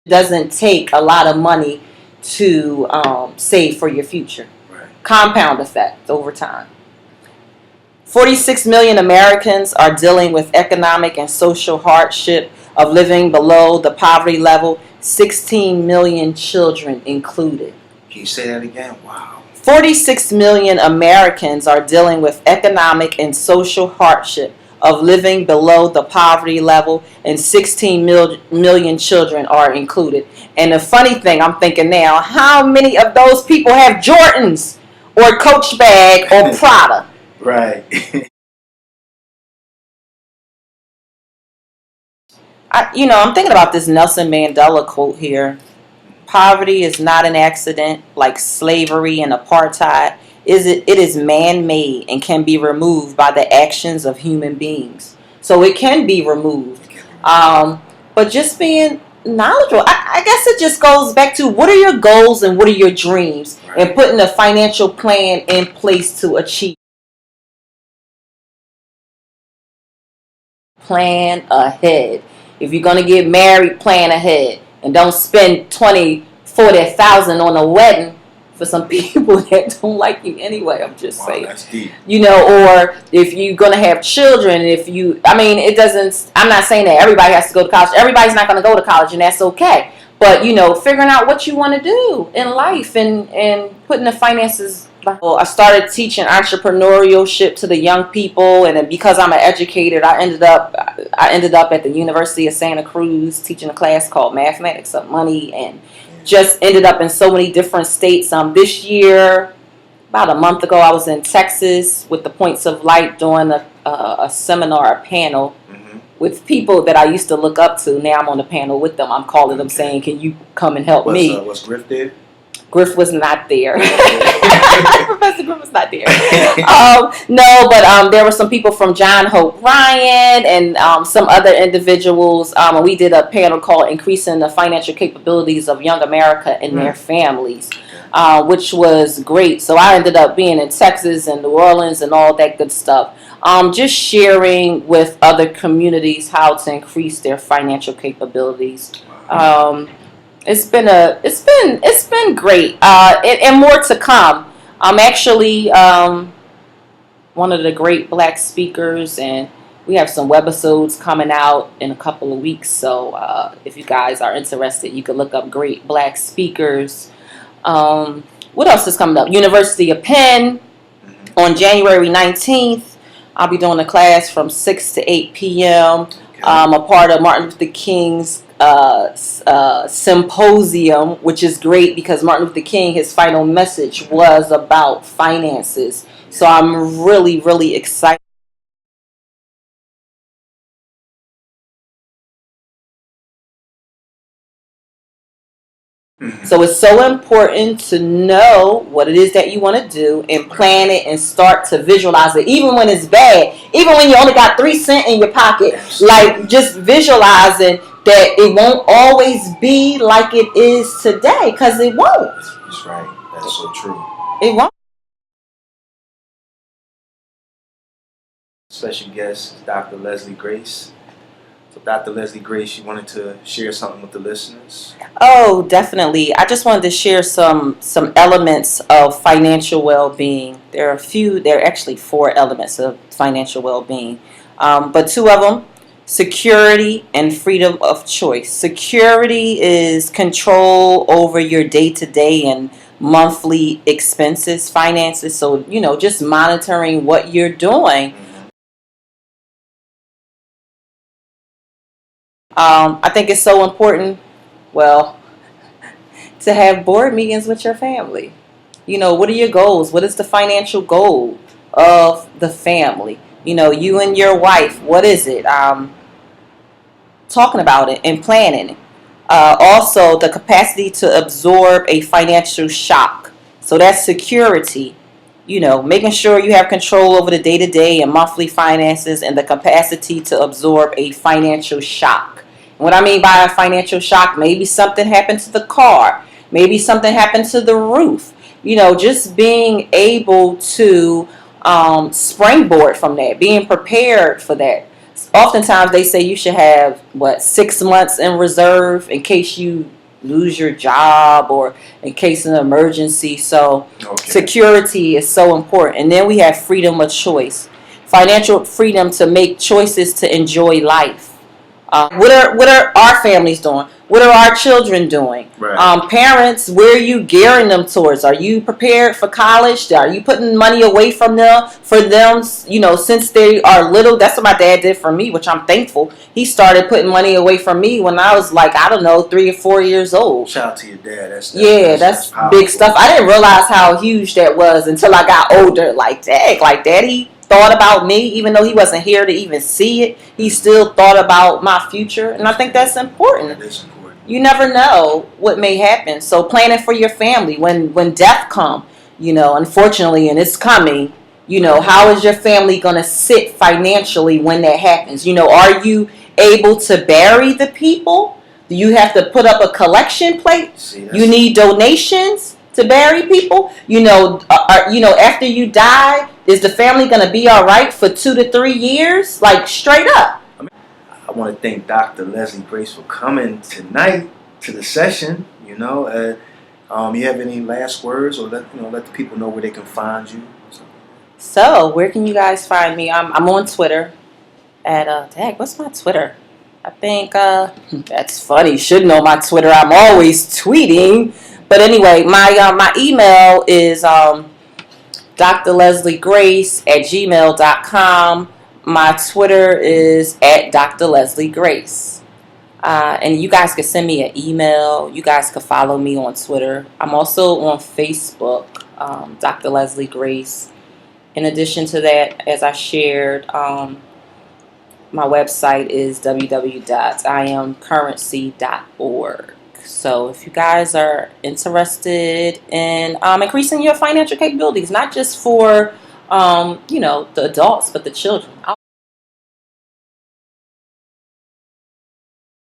doesn't take a lot of money to save for your future. Right. Compound effect over time. 46 million Americans are dealing with economic and social hardship of living below the poverty level, 16 million children included. Can you say that again? Wow. 46 million Americans are dealing with economic and social hardship of living below the poverty level, and 16 million children are included. And the funny thing, I'm thinking now, how many of those people have Jordans or Coach bag or Prada? Right. I'm thinking about this Nelson Mandela quote here. Poverty is not an accident like slavery and apartheid. It is man-made and can be removed by the actions of human beings. So it can be removed. But just being knowledgeable, I guess it just goes back to what are your goals and what are your dreams, Right. and putting a financial plan in place to achieve. Plan ahead. If you're gonna get married, plan ahead, and don't spend 20,000-40,000 on a wedding for some people that don't like you anyway. I'm just saying. That's deep. Or if you're gonna have children, it doesn't. I'm not saying that everybody has to go to college. Everybody's not gonna go to college, and that's okay. But figuring out what you want to do in life and putting the finances. I started teaching entrepreneurship to the young people, and then because I'm an educator, I ended up at the University of Santa Cruz teaching a class called Mathematics of Money, and just ended up in so many different states. This year, about a month ago, I was in Texas with the Points of Light doing a seminar, a panel with people that I used to look up to. Now I'm on the panel with them. I'm calling them saying, "Can you come and help me?" Was Griff there? Griff was not there. Professor Griff was not there. No, but there were some people from John Hope Ryan and some other individuals. We did a panel called "Increasing the Financial Capabilities of Young America and Their Families," which was great. So I ended up being in Texas and New Orleans and all that good stuff. Just sharing with other communities how to increase their financial capabilities. It's been great, and more to come. I'm actually one of the great Black speakers, and we have some webisodes coming out in a couple of weeks. So if you guys are interested, you can look up Great Black Speakers. What else is coming up? University of Penn on January 19th. I'll be doing a class from 6 to 8 p.m. I'm a part of Martin Luther King's symposium, which is great because Martin Luther King, his final message was about finances. So I'm really, really excited. So it's so important to know what it is that you want to do and plan it and start to visualize it, even when it's bad, even when you only got 3 cents in your pocket. Like, just visualizing that it won't always be like it is today, because it won't. That's right. That's so true. It won't. Special guest is Dr. Leslie Grace. So Dr. Leslie Grace, you wanted to share something with the listeners? Oh, definitely. I just wanted to share some elements of financial well-being. There are actually 4 elements of financial well-being, but 2 of them, security and freedom of choice. Security is control over your day-to-day and monthly expenses, finances. So, just monitoring what you're doing. I think it's so important, to have board meetings with your family. What are your goals? What is the financial goal of the family? You and your wife, what is it? Talking about it and planning it. Also, the capacity to absorb a financial shock. So that's security. Making sure you have control over the day-to-day and monthly finances and the capacity to absorb a financial shock. What I mean by a financial shock, maybe something happened to the car. Maybe something happened to the roof. Just being able to springboard from that, being prepared for that. oftentimes they say you should have 6 months in reserve in case you lose your job or in case of an emergency. So security is so important. And then we have freedom of choice, financial freedom to make choices to enjoy life. What are our families doing? What are our children doing? Right. Parents, where are you gearing them towards? Are you prepared for college? Are you putting money away from them for them? Since they are little. That's what my dad did for me, which I'm thankful. He started putting money away from me when I was 3 or 4 years old. Shout out to your dad. That's big stuff. I didn't realize how huge that was until I got older. Daddy thought about me, even though he wasn't here to even see it. He still thought about my future, and I think that's important. That is important. You never know what may happen. So planning for your family when death come, unfortunately, and it's coming. How is your family gonna sit financially when that happens? Are you able to bury the people? Do you have to put up a collection plate? You need donations to bury people. After you die, is the family gonna be all right for 2 to 3 years? Straight up. I want to thank Dr. Leslie Grace for coming tonight to the session. You have any last words, or let the people know where they can find you? So where can you guys find me? I'm on Twitter at what's my Twitter? I think that's funny. Should know my Twitter. I'm always tweeting. But anyway, my email is drlesliegrace@gmail.com. My Twitter is at Dr. Leslie Grace. And you guys can send me an email. You guys can follow me on Twitter. I'm also on Facebook, Dr. Leslie Grace. In addition to that, as I shared, my website is www.iamcurrency.org. So if you guys are interested in increasing your financial capabilities, not just for the adults, but the children.